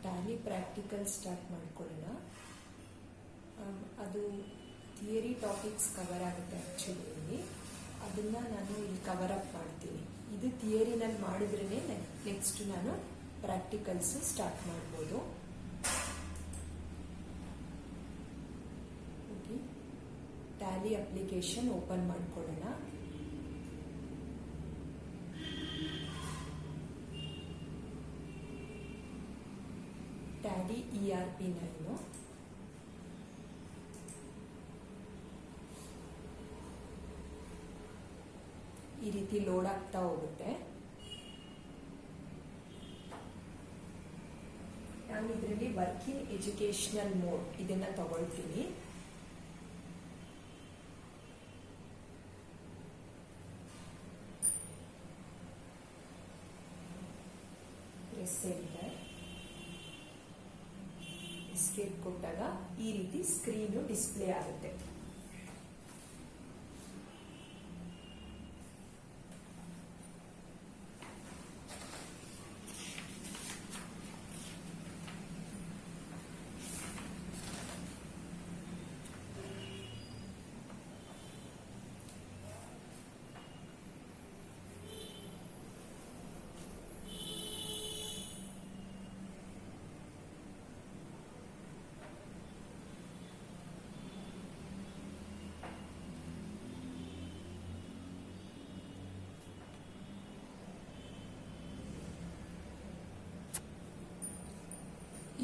Tally practical start ಮಾಡ್ಕೊಳ್ಳೋಣ. ಅದು theory topics cover ಆಗುತ್ತೆ ಆ್ಯಕ್ಚುಲಿ. ಅದನ್ನು ನಾನು ಇಲ್ಲಿ ಕವರ್ ಅಪ್ ಮಾಡ್ತೀನಿ. ಇದು ಥಿಯರಿನಲ್ಲಿ ಮಾಡಿದ್ರೇ ನೆಕ್ಸ್ಟ್ ನಾನು ಪ್ರಾಕ್ಟಿಕಲ್ಸ್ ಸ್ಟಾರ್ಟ್ ಮಾಡ್ಬೋದು. ಟ್ಯಾಲಿ ಅಪ್ಲಿಕೇಶನ್ ಓಪನ್ ಮಾಡ್ಕೊಳ್ಳೋಣ. ಟ್ಯಾಲಿ ERP9 ಈ ರೀತಿ ಲೋಡ್ ಆಗ್ತಾ ಹೋಗುತ್ತೆ. ನಾನು ಇದರಲ್ಲಿ ವರ್ಕಿಂಗ್ ಎಜುಕೇಶನಲ್ ಮೋಡ್ ಇದನ್ನ ತಗೊಳ್ತೀನಿ. Press enter. ಎಸ್ಕೇಪ್ ಕೊಟ್ಟಾಗ ಈ ರೀತಿ ಸ್ಕ್ರೀನು ಡಿಸ್ಪ್ಲೇ ಆಗುತ್ತೆ.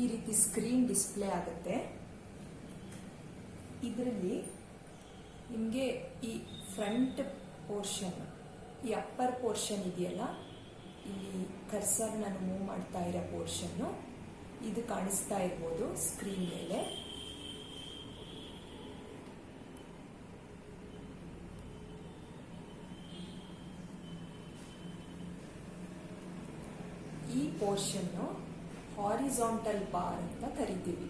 ಈ ರೀತಿ ಸ್ಕ್ರೀನ್ ಡಿಸ್ಪ್ಲೇ ಆಗುತ್ತೆ. ಇದರಲ್ಲಿ ನಿಮಗೆ ಈ ಫ್ರಂಟ್ ಪೋರ್ಷನ್, ಈ ಅಪ್ಪರ್ ಪೋರ್ಷನ್ ಇದೆಯಲ್ಲ, ಇಲ್ಲಿ ಕರ್ಸರ್ ನಾನು ಮೂವ್ ಮಾಡ್ತಾ ಇರೋ ಪೋರ್ಷನ್ನು ಇದು ಕಾಣಿಸ್ತಾ ಇರ್ಬೋದು ಸ್ಕ್ರೀನ್ ಮೇಲೆ. ಈ ಪೋರ್ಷನ್ನು ಹಾರಿಜಾಂಟಲ್ ಬಾರ್ ಅಂತ ಕರಿತೀವಿ.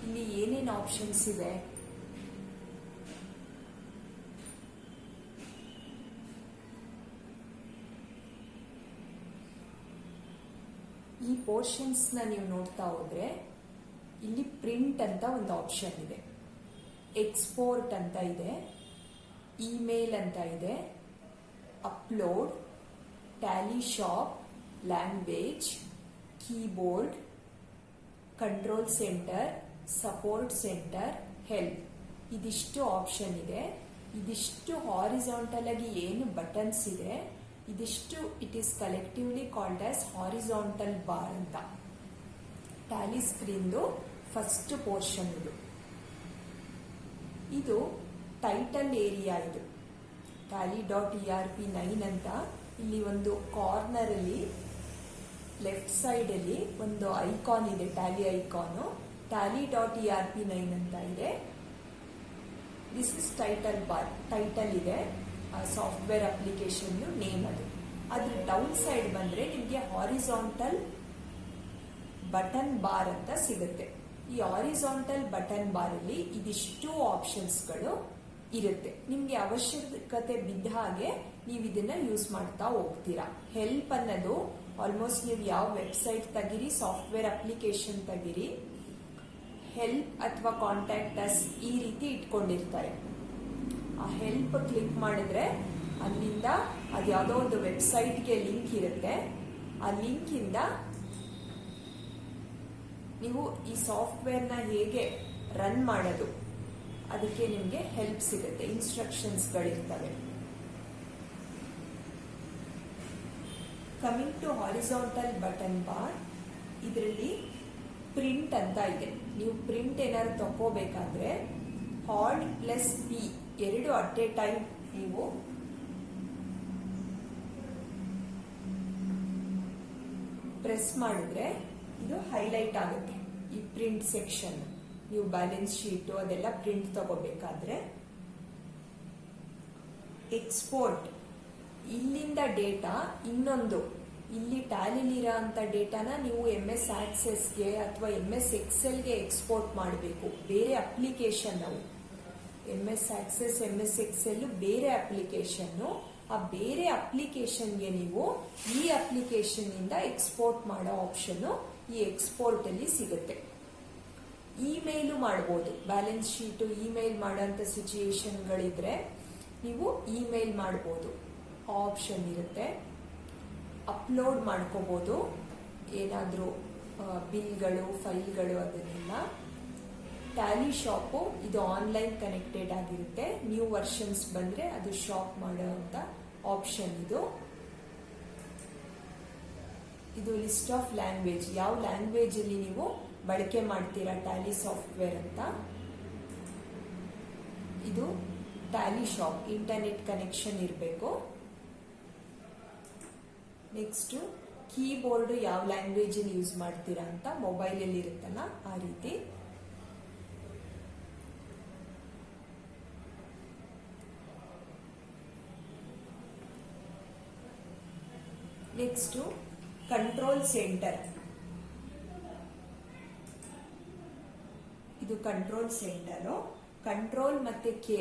ಇಲ್ಲಿ ಏನೇನು ಆಪ್ಷನ್ಸ್ ಇದೆ? ಈ ಪೋರ್ಷನ್ಸ್ ನೀವು ನೋಡ್ತಾ ಹೋದ್ರೆ ಇಲ್ಲಿ ಪ್ರಿಂಟ್ ಅಂತ ಒಂದು ಆಪ್ಷನ್ ಇದೆ, ಎಕ್ಸ್ಪೋರ್ಟ್ ಅಂತ ಇದೆ, ಇಮೇಲ್ ಅಂತ ಇದೆ, upload, Tally shop, language, keyboard, control centre, support centre, help. ಇದಿಷ್ಟು ಆಪ್ಷನ್ ಇದೆ. ಇದಿಷ್ಟು ಹಾರಿಜಾಂಟಲ್ ಆಗಿ ಏನು ಬಟನ್ಸ್ ಇದೆ, ಇದಿಷ್ಟು it is collectively called as horizontal bar ಅಂತ. ಟ್ಯಾಲಿ ಸ್ಕ್ರೀನ್ದು ಫಸ್ಟ್ ಪೋರ್ಷನ್ ಇದು ಟೈಟಲ್ ಏರಿಯಾ. ಇದು tally.erp9 ಅಂತ ಇಲ್ಲಿ ಒಂದು ಕಾರ್ನರ್ ಅಲ್ಲಿ ಲೆಫ್ಟ್ ಸೈಡ್ ಅಲ್ಲಿ ಒಂದು ಐಕಾನ್ ಇದೆ, ಟ್ಯಾಲಿ ಐಕಾನ್. tally.erp9 ಅಂತ ಇದೆ. This is title bar. Title ಇದೆ, ಸಾಫ್ಟ್ವೇರ್ ಅಪ್ಲಿಕೇಶನ್ ನೇಮ್. ಅದ್ರ ಡೌನ್ ಸೈಡ್ ಬಂದ್ರೆ ನಿಮಗೆ ಹಾರಿಜಾಂಟಲ್ ಬಟನ್ ಬಾರ್ ಅಂತ ಸಿಗುತ್ತೆ. ಈ ಹಾರಿಜಾಂಟಲ್ ಬಟನ್ ಬಾರ್ ಅಲ್ಲಿ ಇದಿಷ್ಟು ಆಪ್ಷನ್ಸ್ಗಳು ಇರುತ್ತೆ. ನಿಮ್ಗೆ ಅವಶ್ಯಕತೆ ಬಿದ್ದ ಹಾಗೆ ನೀವು ಇದನ್ನ ಯೂಸ್ ಮಾಡ್ತಾ ಹೋಗ್ತೀರಾ. ಹೆಲ್ಪ್ ಅನ್ನೋದು ಆಲ್ಮೋಸ್ಟ್ ನೀವು ಯಾವ ವೆಬ್ಸೈಟ್ ತೆಗಿರಿ, ಸಾಫ್ಟ್ವೇರ್ ಅಪ್ಲಿಕೇಶನ್ ತೆಗಿರಿ, ಹೆಲ್ಪ್ ಅಥವಾ ಕಾಂಟ್ಯಾಕ್ಟ್ ಅಸ್ ಈ ರೀತಿ ಇಟ್ಕೊಂಡಿರ್ತಾರೆ. ಆ ಹೆಲ್ಪ್ ಕ್ಲಿಕ್ ಮಾಡಿದ್ರೆ ಅಲ್ಲಿಂದ ಅದು ಯಾವುದೋ ಒಂದು ವೆಬ್ಸೈಟ್ಗೆ ಲಿಂಕ್ ಇರುತ್ತೆ. ಆ ಲಿಂಕ್ ಇಂದ ನೀವು ಈ ಸಾಫ್ಟ್ವೇರ್ನ ಹೇಗೆ ರನ್ ಮಾಡೋದು ಅದಕ್ಕೆ ನಿಮಗೆ ಹೆಲ್ಪ್ ಸಿಗುತ್ತೆ, ಇನ್ಸ್ಟ್ರಕ್ಷನ್ಸ್ಗಳಿರ್ತವೆ. Coming to horizontal button bar, ಇದರಲ್ಲಿ ಪ್ರಿಂಟ್ ಅಂತ ಇದೆ. ನೀವು ಪ್ರಿಂಟ್ ಏನಾದ್ರು ತಗೋಬೇಕಾದ್ರೆ ಹಾಲ್ಟ್ ಪ್ಲಸ್ ಪಿ ಎರಡು ಅಟ್ ಎ ಟೈಮ್ ನೀವು ಪ್ರೆಸ್ ಮಾಡಿದ್ರೆ ಇದು ಹೈಲೈಟ್ ಆಗುತ್ತೆ. ಈ ಪ್ರಿಂಟ್ ಸೆಕ್ಷನ್ ನೀವು ಬ್ಯಾಲೆನ್ಸ್ ಶೀಟ್ ಅದೆಲ್ಲ ಪ್ರಿಂಟ್ ತಗೋಬೇಕಾದ್ರೆ. ಎಕ್ಸ್ಪೋರ್ಟ್, ಇಲ್ಲಿಂದ ಡೇಟಾ ಇನ್ನೊಂದು ಇಲ್ಲಿ ಟ್ಯಾಲಿಲಿರೋ ಅಂತ ಡೇಟಾನ ನೀವು MS ಆಕ್ಸೆಸ್ಗೆ ಅಥವಾ MS ಎಕ್ಸೆಲ್ಗೆ ಎಕ್ಸ್ಪೋರ್ಟ್ ಮಾಡಬೇಕು. ಬೇರೆ ಅಪ್ಲಿಕೇಶನ್, ನಾವು MS ಆಕ್ಸೆಸ್ MS ಎಕ್ಸೆಲ್ ಬೇರೆ ಅಪ್ಲಿಕೇಶನ್. ಆ ಬೇರೆ ಅಪ್ಲಿಕೇಶನ್ಗೆ ನೀವು ಈ ಅಪ್ಲಿಕೇಶನ್ ಇಂದ ಎಕ್ಸ್ಪೋರ್ಟ್ ಮಾಡೋ ಆಪ್ಷನ್ ಈ ಎಕ್ಸ್ಪೋರ್ಟಲ್ಲಿ ಸಿಗುತ್ತೆ. ಇಮೇಲು ಮಾಡ್ಬೋದು. ಬ್ಯಾಲೆನ್ಸ್ ಶೀಟು ಇಮೇಲ್ ಮಾಡೋಂಥ ಸಿಚುಯೇಷನ್ಗಳಿದ್ರೆ ನೀವು ಇಮೇಲ್ ಮಾಡ್ಬೋದು, ಆಪ್ಷನ್ ಇರುತ್ತೆ. ಅಪ್ಲೋಡ್ ಮಾಡ್ಕೋಬೋದು ಏನಾದರೂ ಬಿಲ್ಗಳು, ಫೈಲ್ಗಳು ಅದನ್ನೆಲ್ಲ. ಟ್ಯಾಲಿ ಶಾಪು ಇದು ಆನ್ಲೈನ್ ಕನೆಕ್ಟೆಡ್ ಆಗಿರುತ್ತೆ. ನ್ಯೂ ವರ್ಷನ್ಸ್ ಬಂದರೆ ಅದು ಶಾಪ್ ಮಾಡೋವಂಥ ಆಪ್ಷನ್ ಇದು. ಇದು ಲಿಸ್ಟ್ ಆಫ್ ಲ್ಯಾಂಗ್ವೇಜ್, ಯಾವ ಲ್ಯಾಂಗ್ವೇಜಲ್ಲಿ ನೀವು ಬಳಕೆ ಮಾಡ್ತೀರಾ ಟ್ಯಾಲಿ ಸಾಫ್ಟ್ವೇರ್ ಅಂತ. ಇದು ಟ್ಯಾಲಿ ಶಾಪ್, ಇಂಟರ್ನೆಟ್ ಕನೆಕ್ಷನ್ ಇರಬೇಕು. ನೆಕ್ಸ್ಟು ಕೀಬೋರ್ಡ್ ಯಾವ ಲ್ಯಾಂಗ್ವೇಜಲ್ಲಿ ಯೂಸ್ ಮಾಡ್ತೀರಾ ಅಂತ ಮೊಬೈಲಲ್ಲಿ ಇರುತ್ತಲ್ಲ ಆ ರೀತಿ. Next control centre. ಇದು ಕಂಟ್ರೋಲ್ ಸೆಂಟರು. ಕಂಟ್ರೋಲ್ ಮತ್ತೆ ಕೆ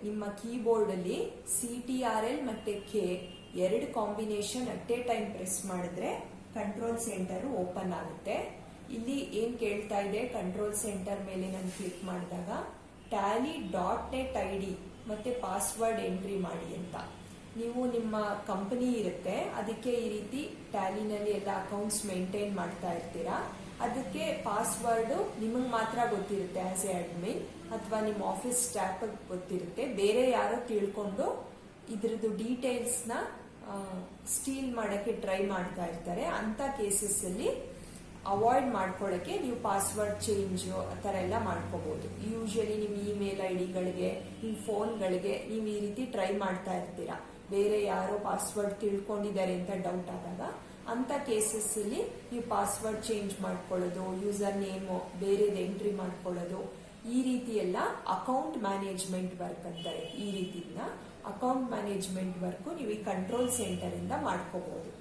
ನಿಮ್ಮ ಕೀಬೋರ್ಡ್ ಅಲ್ಲಿ CTRL ಮತ್ತೆ ಕೆ ಎರಡು combination at a time press ಮಾಡಿದ್ರೆ ಕಂಟ್ರೋಲ್ ಸೆಂಟರ್ ಓಪನ್ ಆಗುತ್ತೆ. ಇಲ್ಲಿ ಏನ್ ಕೇಳ್ತಾ ಇದೆ, ಕಂಟ್ರೋಲ್ ಸೆಂಟರ್ ಮೇಲೆ ನಾನು ಕ್ಲಿಕ್ ಮಾಡಿದಾಗ tally.net ID ಮತ್ತೆ ಪಾಸ್ವರ್ಡ್ ಎಂಟ್ರಿ ಮಾಡಿ ಅಂತ. ನೀವು ನಿಮ್ಮ ಕಂಪನಿ ಇರುತ್ತೆ, ಅದಕ್ಕೆ ಈ ರೀತಿ ಟ್ಯಾಲಿನಲ್ಲಿ ಎಲ್ಲ ಅಕೌಂಟ್ಸ್ ಮೇಂಟೈನ್ ಮಾಡ್ತಾ ಇರ್ತೀರಾ. ಅದಕ್ಕೆ ಪಾಸ್ವರ್ಡ್ ನಿಮಗೆ ಮಾತ್ರ ಗೊತ್ತಿರುತ್ತೆ ಆಸ್ ಎ ಅಡ್ಮಿನ್, ಅಥವಾ ನಿಮ್ಮ ಆಫೀಸ್ ಸ್ಟಾಫ್ ಗೊತ್ತಿರುತ್ತೆ. ಬೇರೆ ಯಾರೋ ತಿಳ್ಕೊಂಡು ಇದ್ರದ್ದು ಡೀಟೇಲ್ಸ್ನ ಸ್ಟೀಲ್ ಮಾಡೋಕ್ಕೆ ಟ್ರೈ ಮಾಡ್ತಾ ಇರ್ತಾರೆ. ಅಂತ ಕೇಸಸ್ ಅಲ್ಲಿ ಅವಾಯ್ಡ್ ಮಾಡ್ಕೊಳ್ಳೋಕ್ಕೆ ನೀವು ಪಾಸ್ವರ್ಡ್ ಚೇಂಜು ಆ ಥರ ಎಲ್ಲ ಮಾಡ್ಕೋಬಹುದು. ಯೂಶಲಿ ನಿಮ್ಮ ಇಮೇಲ್ ಐಡಿಗಳಿಗೆ, ನಿಮ್ಮ ಫೋನ್ಗಳಿಗೆ ನೀವು ಈ ರೀತಿ ಟ್ರೈ ಮಾಡ್ತಾ ಇರ್ತೀರಾ. ಬೇರೆ ಯಾರೋ ಪಾಸ್ವರ್ಡ್ ತಿಳ್ಕೊಂಡಿದ್ದಾರೆ ಅಂತ ಡೌಟ್ ಆದಾಗ ಅಂತ ಕೇಸಸ್ ಅಲ್ಲಿ ನೀವು ಪಾಸ್ವರ್ಡ್ ಚೇಂಜ್ ಮಾಡ್ಕೊಳ್ಳೋದು, ಯೂಸರ್ ನೇಮು ಬೇರೆದು ಎಂಟ್ರಿ ಮಾಡ್ಕೊಳ್ಳೋದು, ಈ ರೀತಿ ಎಲ್ಲ ಅಕೌಂಟ್ ಮ್ಯಾನೇಜ್ಮೆಂಟ್ ವರ್ಕ್ ಅಂತಾರೆ. ಈ ರೀತಿನ ಅಕೌಂಟ್ ಮ್ಯಾನೇಜ್ಮೆಂಟ್ ವರ್ಕ್ ನೀವು ಈ ಕಂಟ್ರೋಲ್ ಸೆಂಟರ್ ಇಂದ ಮಾಡ್ಕೋಬಹುದು.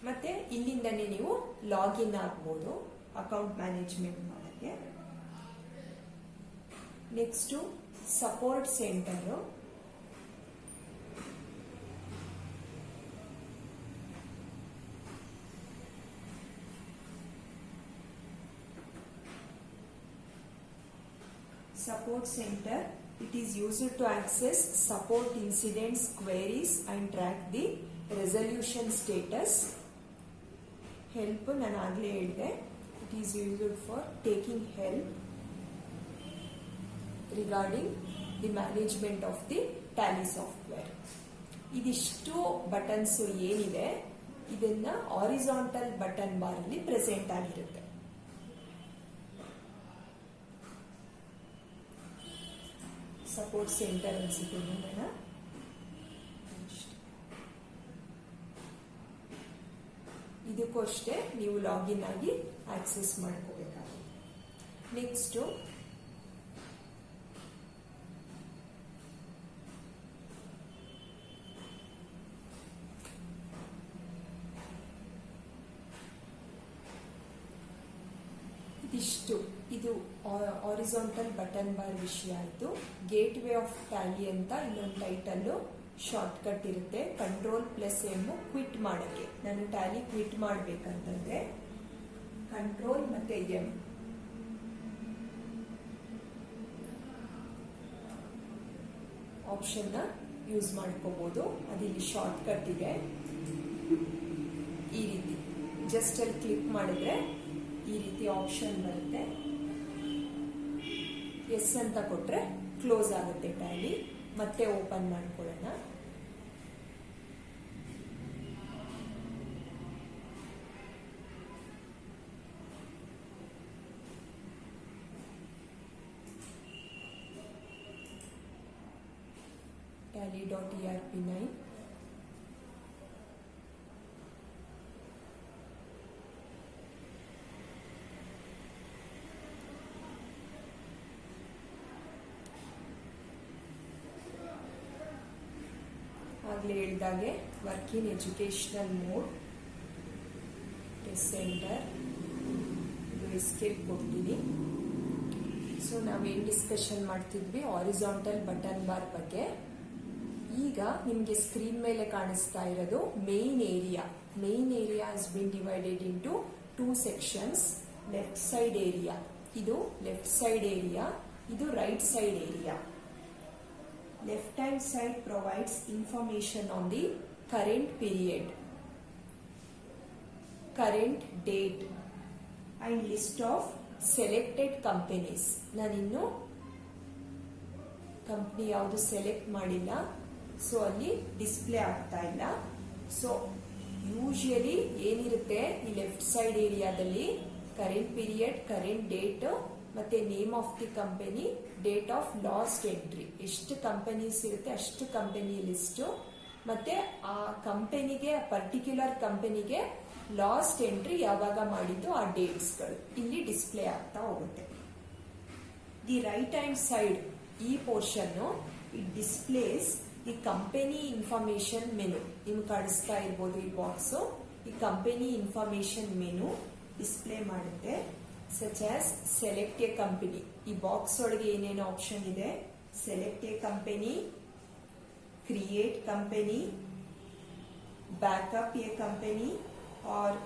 ಮತ್ತೆ ಇಲ್ಲಿಂದನೇ ನೀವು ಲಾಗಿನ್ ಆಗ್ಬೋದು ಅಕೌಂಟ್ ಮ್ಯಾನೇಜ್ಮೆಂಟ್ ಮಾಡೋಕ್ಕೆ. Next support centre. Support center, it is used to access support incidents, queries and track the resolution status. Help ನಾನು ಆಗಲೇ ಹೇಳಿದೆ, it is used for taking help regarding the management of the Tally software. ಇದಿಷ್ಟು buttons ಏನಿದೆ ಇದನ್ನ horizontal button bar ಅಲ್ಲಿ present ಆಗಿರುತ್ತೆ. Support centre ಅನ್ಸುತ್ತೆ ನೋಡೋಣ. ಇದಕ್ಕೂ ಅಷ್ಟೇ ನೀವು ಲಾಗಿನ್ ಆಗಿ ಆಕ್ಸೆಸ್ ಮಾಡ್ಕೋಬೇಕಾಗುತ್ತೆ. ನೆಕ್ಸ್ಟು ಇದಿಷ್ಟು, ಇದು ಹಾರಿಜಾಂಟಲ್ ಬಟನ್ ಬಾರ್ ವಿಷಯ ಆಯಿತು. ಗೇಟ್ ವೇ ಆಫ್ ಟ್ಯಾಲಿ ಅಂತ ಇನ್ನೊಂದು ಟೈಟಲ್ಲು ಶಾರ್ಟ್ ಕಟ್ ಇರುತ್ತೆ. Ctrl+M ಕ್ವಿಟ್ ಮಾಡೋಕ್ಕೆ. ನಾನು ಟ್ಯಾಲಿ ಕ್ವಿಟ್ ಮಾಡಬೇಕಂತಂದ್ರೆ ಕಂಟ್ರೋಲ್ ಮತ್ತೆ M ಆಪ್ಷನ್ನ ಯೂಸ್ ಮಾಡ್ಕೋಬಹುದು. ಅದಿಲ್ಲಿ ಶಾರ್ಟ್ ಕಟ್ ಇದೆ. ಈ ರೀತಿ ಜಸ್ಟ್ ಅಲ್ಲಿ ಕ್ಲಿಕ್ ಮಾಡಿದ್ರೆ ಈ ರೀತಿ ಆಪ್ಷನ್ ಬರುತ್ತೆ. ಎಸ್ ಅಂತ ಕೊಟ್ರೆ ಕ್ಲೋಸ್ ಆಗುತ್ತೆ ಟ್ಯಾಲಿ. ಮತ್ತೆ ಓಪನ್ ಮಾಡ್ಕೊಳ್ಳೋಣ. tally.erp9 ಆಗಲೇ ಹೇಳಿದಾಗೆ work in educational mode, test centre, escape ಕೊಡ್ತೀನಿ. ಸೊ ನಾವೇನು ಡಿಸ್ಕಷನ್ ಮಾಡ್ತಿದ್ವಿ, ಹಾರಿಜಾಂಟಲ್ ಬಟನ್ ಬಾರ್ ಬಗ್ಗೆ. ಈಗ ನಿಮಗೆ ಸ್ಕ್ರೀನ್ ಮೇಲೆ ಕಾಣಿಸ್ತಾ ಇರೋದು main area. Main area has been divided into 2 sections. Left side area, ಇದು ಲೆಫ್ಟ್ ಸೈಡ್ ಏರಿಯಾ, ಇದು right side area. Left hand side provides information on the current period, current date and list of selected companies. ನಾನಿನ್ನು company ಯಾವುದು select ಮಾಡಿಲ್ಲ, so ಅಲ್ಲಿ display ಆಗ್ತಾ ಇಲ್ಲ. So usually ಏನಿರುತ್ತೆ ಈ ಲೆಫ್ಟ್ ಸೈಡ್ ಏರಿಯಾದಲ್ಲಿ ಕರೆಂಟ್ ಪೀರಿಯಡ್, ಕರೆಂಟ್ ಡೇಟ್, ಮತ್ತೆ name of the company, date of last entry, ಎಷ್ಟು ಕಂಪನೀಸ್ ಇರುತ್ತೆ ಅಷ್ಟು ಕಂಪನಿ ಲಿಸ್ಟ್, ಮತ್ತೆ ಆ ಕಂಪನಿಗೆ ಪರ್ಟಿಕ್ಯುಲರ್ ಕಂಪನಿಗೆ ಲಾಸ್ಟ್ ಎಂಟ್ರಿ ಯಾವಾಗ ಮಾಡಿದ್ದು ಆ ಡೇಟ್ಸ್ಗಳು ಇಲ್ಲಿ ಡಿಸ್ಪ್ಲೇ ಆಗ್ತಾ ಹೋಗುತ್ತೆ. ದಿ ರೈಟ್ ಹ್ಯಾಂಡ್ ಸೈಡ್ ಈ portion it displays the company information menu. ನಿಮ್ಗೆ ಕಾಣಿಸ್ತಾ ಇರ್ಬೋದು ಈ ಬಾಕ್ಸ್. ಈ ಕಂಪನಿ ಇನ್ಫಾರ್ಮೇಶನ್ ಮೆನು ಡಿಸ್ಪ್ಲೇ ಮಾಡುತ್ತೆ. Such as select a company. ಈ ಬಾಕ್ಸ್ ಒಳಗೆ ಏನೇನು ಆಪ್ಷನ್ ಇದೆ? Select a company, create company, backup a company or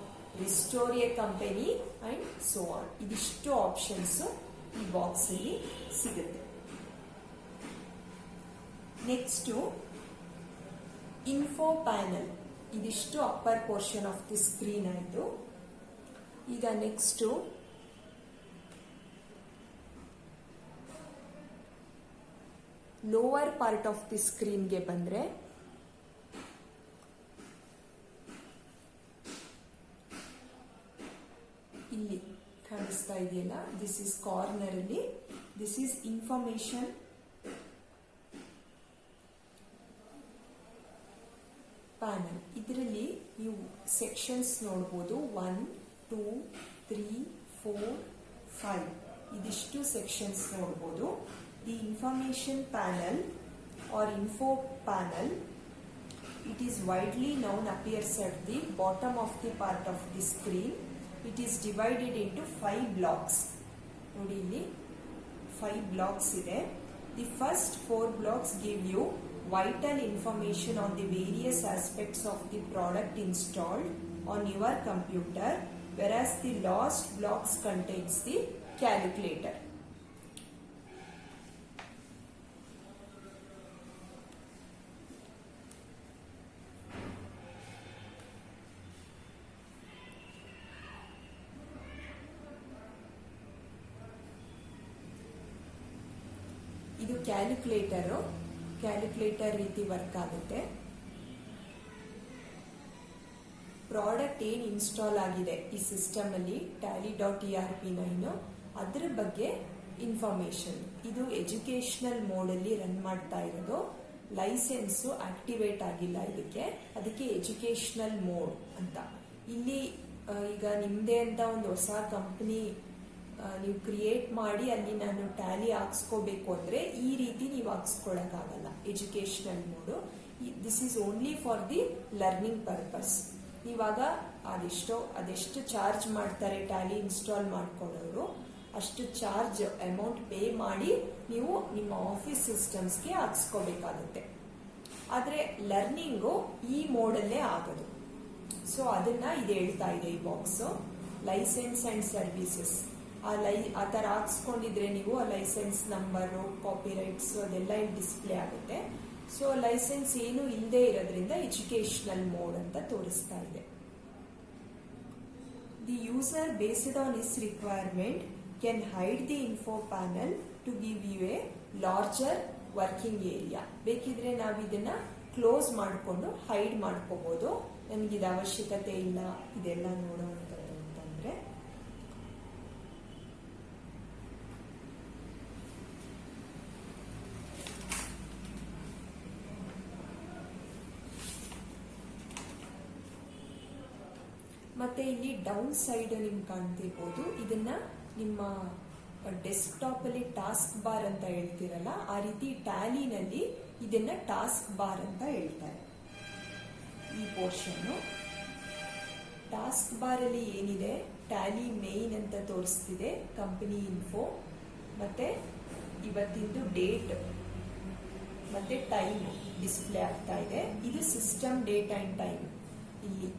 restore a company and so on. ಇದಿಷ್ಟು ಆಪ್ಷನ್ಸ್ ಈ ಬಾಕ್ಸ್ ಅಲ್ಲಿ ಸಿಗುತ್ತೆ. Next info panel. ಇದಿಷ್ಟು upper portion of the screen ಆಯಿತು. ಈಗ next lower part of the ಸ್ಕ್ರೀನ್ಗೆ ಬಂದ್ರೆ ಇಲ್ಲಿ ಕಾಣಿಸ್ತಾ ಇದೆಯಲ್ಲ, ದಿಸ್ ಇಸ್ ಕಾರ್ನರ್ ಅಲ್ಲಿ, ದಿಸ್ ಇಸ್ ಇನ್ಫಾರ್ಮೇಶನ್ ಪ್ಯಾನಲ್. ಇದರಲ್ಲಿ ನೀವು ಸೆಕ್ಷನ್ಸ್ ನೋಡಬಹುದು. 1, 2, 3, 4, 5 ಇದಿಷ್ಟು ಸೆಕ್ಷನ್ಸ್ ನೋಡಬಹುದು. The information panel or info panel, it is widely known, appears at the bottom of the part of the screen. It is divided into 5 blocks. ನೋಡಿ ಇಲ್ಲಿ 5 blocks ಇದೆ. The first 4 blocks give you vital information on the various aspects of the product installed on your computer, whereas the last blocks contains the calculator. ಇದು calculator ರೀತಿ work ಆಗುತ್ತೆ. Product ಏನು install ಆಗಿದೆ ಈ system ಅಲ್ಲಿ tally.erp9 ಅದ್ರ ಬಗ್ಗೆ information. ಇದು ಎಜುಕೇಶನಲ್ ಮೋಡ್ ಅಲ್ಲಿ ರನ್ ಮಾಡ್ತಾ ಇರೋದು. ಲೈಸೆನ್ಸ್ ಆಕ್ಟಿವೇಟ್ ಆಗಿಲ್ಲ ಇದಕ್ಕೆ, ಅದಕ್ಕೆ ಎಜುಕೇಶನಲ್ ಮೋಡ್ ಅಂತ. ಇಲ್ಲಿ ಈಗ ನಿಮ್ದೇ ಅಂತ ಒಂದು ಹೊಸ ಕಂಪನಿ ನೀವು ಕ್ರಿಯೇಟ್ ಮಾಡಿ ಅಲ್ಲಿ ನಾನು ಟ್ಯಾಲಿ ಹಾಕ್ಸ್ಕೋಬೇಕು ಅಂದ್ರೆ ಈ ರೀತಿ ನೀವು ಹಾಕ್ಸ್ಕೊಳಕ್ಕಾಗಲ್ಲ. Educational mode. This is only for the learning purpose. ಇವಾಗ ಅದೆಷ್ಟು ಚಾರ್ಜ್ ಮಾಡ್ತಾರೆ ಟ್ಯಾಲಿ ಇನ್ಸ್ಟಾಲ್ ಮಾಡ್ಕೊಳ್ಳೋರು, ಅಷ್ಟು ಚಾರ್ಜ್ ಅಮೌಂಟ್ ಪೇ ಮಾಡಿ ನೀವು ನಿಮ್ಮ ಆಫೀಸ್ ಸಿಸ್ಟಮ್ಸ್ಗೆ ಹಾಕ್ಸ್ಕೋಬೇಕಾಗುತ್ತೆ. ಆದ್ರೆ ಲರ್ನಿಂಗು ಈ ಮೋಡಲ್ಲೇ ಆಗೋದು. ಸೊ ಅದನ್ನ ಇದು ಹೇಳ್ತಾ ಇದೆ ಈ ಬಾಕ್ಸ್. ಲೈಸೆನ್ಸ್ ಅಂಡ್ ಸರ್ವಿಸಸ್ ಆ ಥರ ಹಾಕ್ಸ್ಕೊಂಡಿದ್ರೆ ನೀವು ಆ ಲೈಸೆನ್ಸ್ ನಂಬರು, ಕಾಪಿರೈಟ್ಸ್ ಅದೆಲ್ಲ ಇಲ್ಲಿ ಡಿಸ್ಪ್ಲೇ ಆಗುತ್ತೆ. ಸೊ ಲೈಸೆನ್ಸ್ ಏನು ಇಲ್ಲದೆ ಇರೋದ್ರಿಂದ ಎಜುಕೇಶನಲ್ ಮೋಡ್ ಅಂತ ತೋರಿಸ್ತಾ ಇದೆ. The user based on his requirement can hide the info panel to give you a larger working area. ಬೇಕಿದ್ರೆ ನಾವು ಇದನ್ನ ಕ್ಲೋಸ್ ಮಾಡಿಕೊಂಡು ಹೈಡ್ ಮಾಡ್ಕೋಬಹುದು. ನನಗಿದು ಅವಶ್ಯಕತೆ ಇಲ್ಲ ಇದೆಲ್ಲ ನೋಡುವಂಥದ್ದು ಅಂತಂದ್ರೆ. ಮತ್ತೆ ಇಲ್ಲಿ ಡೌನ್ ಸೈಡ್ ನಿಮ್ಗೆ ಕಾಣ್ತಿರ್ಬೋದು. ಇದನ್ನ ನಿಮ್ಮ ಡೆಸ್ಕ್ಟಾಪ್ ಅಲ್ಲಿ ಟಾಸ್ಕ್ ಬಾರ್ ಅಂತ ಹೇಳ್ತಿರಲ್ಲ, ಆ ರೀತಿ ಟ್ಯಾಲಿನಲ್ಲಿ ಇದನ್ನ ಟಾಸ್ಕ್ ಬಾರ್ ಅಂತ ಹೇಳ್ತಾರೆ. ಈ ಪೋರ್ಷನ್ ಟಾಸ್ಕ್ ಬಾರ್ ಅಲ್ಲಿ ಏನಿದೆ, ಟ್ಯಾಲಿ ಮೇನ್ ಅಂತ ತೋರಿಸ್ತಿದೆ, ಕಂಪನಿ ಇನ್ಫೋ, ಮತ್ತೆ ಇವತ್ತಿಂದು ಡೇಟ್ ಮತ್ತೆ ಟೈಮ್ ಡಿಸ್ಪ್ಲೇ ಆಗ್ತಾ ಇದೆ. ಇದು ಸಿಸ್ಟಮ್ ಡೇಟ್ ಅಂಡ್ ಟೈಮ್. ಇಲ್ಲಿ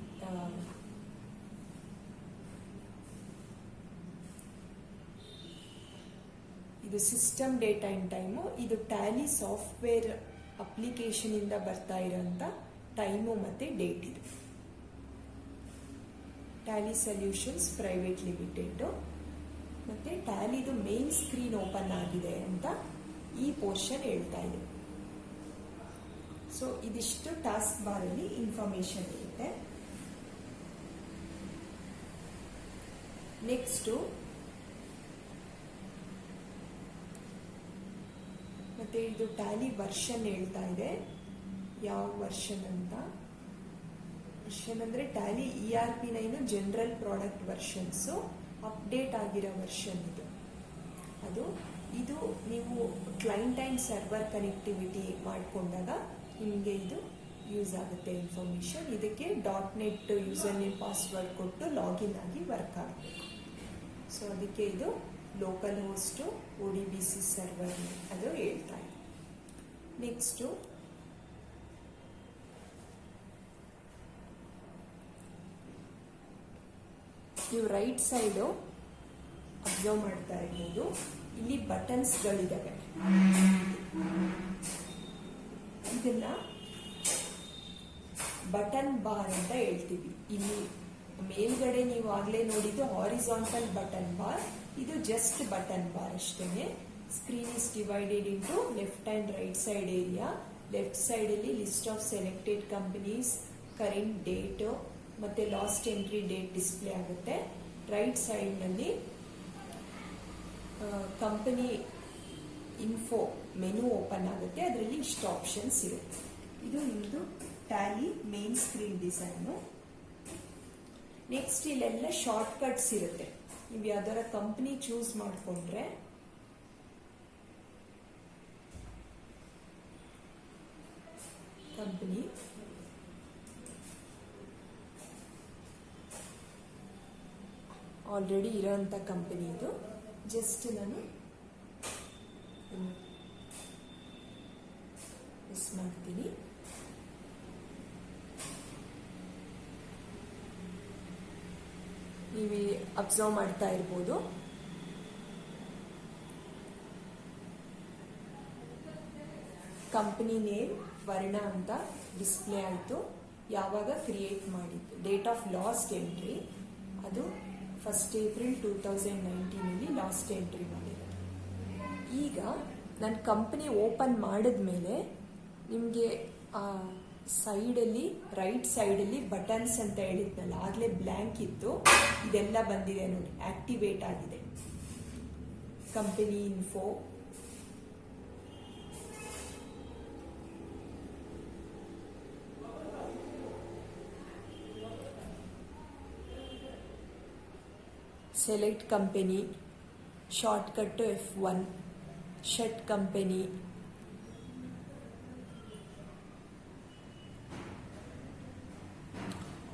ಇದು ಸಿಸ್ಟಮ್ ಡೇಟ್ ಅಂಡ್ ಟೈಮು. ಇದು ಟ್ಯಾಲಿ ಸಾಫ್ಟ್ವೇರ್ ಅಪ್ಲಿಕೇಶನ್ ಇಂದ ಬರ್ತಾ ಇರೋಂಥ ಟೈಮು ಮತ್ತೆ ಡೇಟ್. ಇದು ಟ್ಯಾಲಿ ಸೊಲ್ಯೂಷನ್ಸ್ ಪ್ರೈವೇಟ್ ಲಿಮಿಟೆಡ್. ಮತ್ತೆ ಟ್ಯಾಲಿದು ಮೇನ್ ಸ್ಕ್ರೀನ್ ಓಪನ್ ಆಗಿದೆ ಅಂತ ಈ ಪೋರ್ಷನ್ ಹೇಳ್ತಾ ಇದೆ. ಸೊ ಇದಿಷ್ಟು ಟಾಸ್ಕ್ ಬಾರ್ ಅಲ್ಲಿ ಇನ್ಫಾರ್ಮೇಶನ್ ಇರುತ್ತೆ. ನೆಕ್ಸ್ಟ್ ಮತ್ತೆ ಇದು ಟ್ಯಾಲಿ ವರ್ಷನ್ ಹೇಳ್ತಾ ಇದೆ. ಯಾವ ವರ್ಷನ್ ಅಂತ, ವರ್ಷನ್ ಅಂದ್ರೆ Tally ERP9 general product versions update ಆಗಿರೋ ವರ್ಷನ್ ಇದು. ಇದು ನೀವು ಕ್ಲೈಂಟ್ ಅಂಡ್ ಸರ್ವರ್ ಕನೆಕ್ಟಿವಿಟಿ ಮಾಡಿಕೊಂಡಾಗ ನಿಮಗೆ ಇದು ಯೂಸ್ ಆಗುತ್ತೆ ಇನ್ಫಾರ್ಮೇಶನ್. ಇದಕ್ಕೆ .NET ಯೂಸರ್ ನೇಮ್ ಪಾಸ್ವರ್ಡ್ ಕೊಟ್ಟು ಲಾಗಿನ್ ಆಗಿ ವರ್ಕ್ ಆಗಬೇಕು. ಸೊ ಅದಕ್ಕೆ ಇದು ಲೋಕಲ್ ಹೋಸ್ಟ್ ODBC ಸರ್ವರ್ ಅದು ಹೇಳ್ತಾ ಇದೆ. ನೆಕ್ಸ್ಟು ನೀವು ರೈಟ್ ಸೈಡು ಅಬ್ಸರ್ವ್ ಮಾಡ್ತಾ ಇರ್ಬೋದು, ಇಲ್ಲಿ ಬಟನ್ಸ್ಗಳಿದ್ದಾವೆ. ಇದನ್ನ ಬಟನ್ ಬಾರ್ ಅಂತ ಹೇಳ್ತೀವಿ. ಇಲ್ಲಿ ಮೇಲ್ಗಡೆ ನೀವು ಆಗ್ಲೇ ನೋಡಿದ್ದು ಹಾರಿಜಾಂಟಲ್ ಬಟನ್ ಬಾರ್, ಇದು ಜಸ್ಟ್ ಬಟನ್ ಬಾರ್ ಅಷ್ಟೇನೆ. Screen is divided into left and right side area. Left side ಅಲ್ಲಿ list of selected companies, current date ಮತ್ತೆ ಲಾಸ್ಟ್ ಎಂಟ್ರಿ ಡೇಟ್ ಡಿಸ್ಪ್ಲೇ ಆಗುತ್ತೆ. ರೈಟ್ ಸೈಡ್ ನಲ್ಲಿ ಕಂಪನಿ ಇನ್ಫೋ ಮೆನು ಓಪನ್ ಆಗುತ್ತೆ. ಅದರಲ್ಲಿ ಇಷ್ಟು options ಇರುತ್ತೆ. ಇದು ನಿಮ್ಮದು Tally main screen design. Next ಇಲ್ಲೆಲ್ಲ ಶಾರ್ಟ್ ಕಟ್ಸ್ ಇರುತ್ತೆ. ನೀವು ಯಾವ್ದಾರ ಕಂಪನಿ ಚೂಸ್ ಮಾಡಿಕೊಂಡ್ರೆ ಕಂಪನಿ ಆಲ್ರೆಡಿ ಇರೋಂಥ ಕಂಪನಿ ಇದು. ಜಸ್ಟ್ ನಾನು ಮಿಸ್ ಮಾಡ್ತೀನಿ. ನೀವು ಅಬ್ಸರ್ವ್ ಮಾಡ್ತಾ ಇರ್ಬೋದು, ಕಂಪನಿ ನೇಮ್ ವರ್ಣ ಅಂತ ಡಿಸ್ಪ್ಲೇ ಆಯಿತು. ಯಾವಾಗ ಕ್ರಿಯೇಟ್ ಮಾಡಿದ್ದು, ಡೇಟ್ ಆಫ್ ಲಾಸ್ಟ್ ಎಂಟ್ರಿ ಅದು 1st April 2019 ಲಾಸ್ಟ್ ಎಂಟ್ರಿ ಮಾಡಿರೋದು. ಈಗ ನಾನು ಕಂಪನಿ ಓಪನ್ ಮಾಡಿದ್ಮೇಲೆ ನಿಮಗೆ ಸೈಡಲ್ಲಿ ರೈಟ್ ಸೈಡಲ್ಲಿ ಬಟನ್ಸ್ ಅಂತ ಹೇಳಿದ್ನಲ್ಲ, ಆಗಲೇ ಬ್ಲ್ಯಾಂಕ್ ಇತ್ತು, ಇದೆಲ್ಲ ಬಂದಿದೆ ನೋಡಿ, ಆಕ್ಟಿವೇಟ್ ಆಗಿದೆ. Company info, select company, shortcut F1, shut company,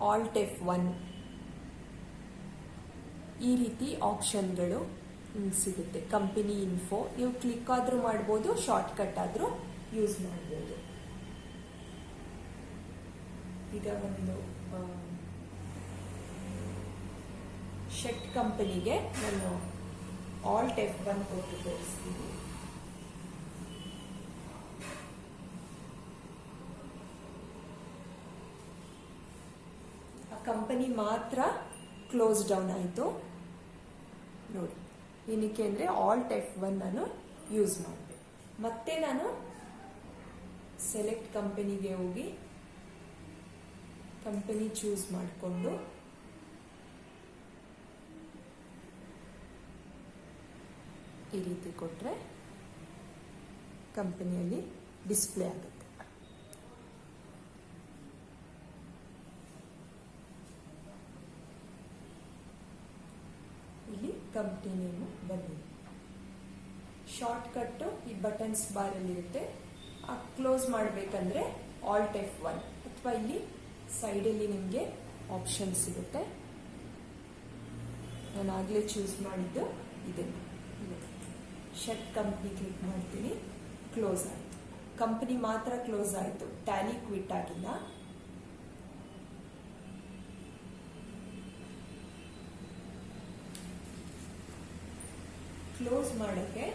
alt F1, ಈ ರೀತಿ ಆಪ್ಷನ್ಗಳು ಸಿಗುತ್ತೆ. ಕಂಪನಿ ಇನ್ಫೋ ನೀವು ಕ್ಲಿಕ್ ಆದರೂ ಮಾಡ್ಬೋದು, ಶಾರ್ಟ್ಕಟ್ ಆದರೂ ಯೂಸ್ ಮಾಡ್ಬೋದು. ಈಗ ಒಂದು ಶಟ್ ಕಂಪನಿಗೆ ನಾನು ಆಲ್ಟ್ F1 ಕೊಟ್ಟು ತೋರಿಸ್ತೀನಿ. ಆ ಕಂಪನಿ ಮಾತ್ರ ಕ್ಲೋಸ್ ಡೌನ್ ಆಯಿತು ನೋಡಿ. ಏನಕ್ಕೆ ಅಂದರೆ ಆಲ್ಟ್ F1 ನಾನು ಯೂಸ್ ಮಾಡಿದೆ. ಮತ್ತೆ ನಾನು ಸೆಲೆಕ್ಟ್ ಕಂಪನಿಗೆ ಹೋಗಿ ಕಂಪನಿ ಚೂಸ್ ಮಾಡಿಕೊಂಡು ಈ ರೀತಿ ಕೊಟ್ಟರೆ ಕಂಪನಿಯಲ್ಲಿ ಡಿಸ್ಪ್ಲೇ ಆಗುತ್ತೆ. ಇಲ್ಲಿ ಕಂಪನಿ ನೇಮು ಬಂದಿದೆ. ಶಾರ್ಟ್ಕಟ್ ಈ ಬಟನ್ಸ್ ಬಾರಲ್ಲಿ ಇರುತ್ತೆ. ಕ್ಲೋಸ್ ಮಾಡಬೇಕಂದ್ರೆ ಆಲ್ಟ್ F1 ಅಥವಾ ಇಲ್ಲಿ ಸೈಡಲ್ಲಿ ನಿಮಗೆ ಆಪ್ಷನ್ ಸಿಗುತ್ತೆ. ನಾನು ಆಗಲೇ ಚೂಸ್ ಮಾಡಿದ್ದು ಇದನ್ನು. ಶಟ್ ಕಂಪ್ನಿ ಕ್ಲಿಕ್ ಮಾಡ್ತೀನಿ, ಕ್ಲೋಸ್ ಆಯಿತು. ಕಂಪನಿ ಮಾತ್ರ ಕ್ಲೋಸ್ ಆಯಿತು, ಟ್ಯಾಲಿ ಕ್ವಿಟ್ ಆಗಿಲ್ಲ. ಕ್ಲೋಸ್ ಮಾಡೋಕ್ಕೆ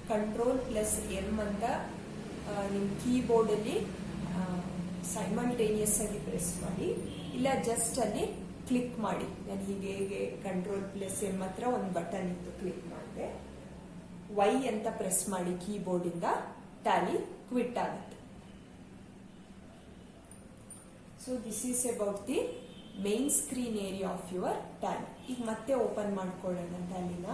Ctrl+M ಅಂತ ನಿಮ್ಮ ಕೀಬೋರ್ಡಲ್ಲಿ ಸೈಮಲ್ಟೇನಿಯಸ್ ಆಗಿ ಪ್ರೆಸ್ ಮಾಡಿ, ಇಲ್ಲ ಜಸ್ಟ್ ಅಲ್ಲಿ ಕ್ಲಿಕ್ ಮಾಡಿ. ನಾನು ಹೀಗೆ Ctrl+M ಹತ್ರ ಒಂದು ಬಟನ್ ಇತ್ತು, ಕ್ಲಿಕ್ ಮಾಡಿದೆ. Y ಅಂತ ಪ್ರೆಸ್ ಮಾಡಿ ಕೀಬೋರ್ಡಿಂದ, ಟ್ಯಾಲಿ ಕ್ವಿಟ್ ಆಗುತ್ತೆ. So this is about the main screen area of your Tally. ಈಗ ಮತ್ತೆ ಓಪನ್ ಮಾಡ್ಕೊಳ್ಳೋಣ ಟ್ಯಾಲಿನ.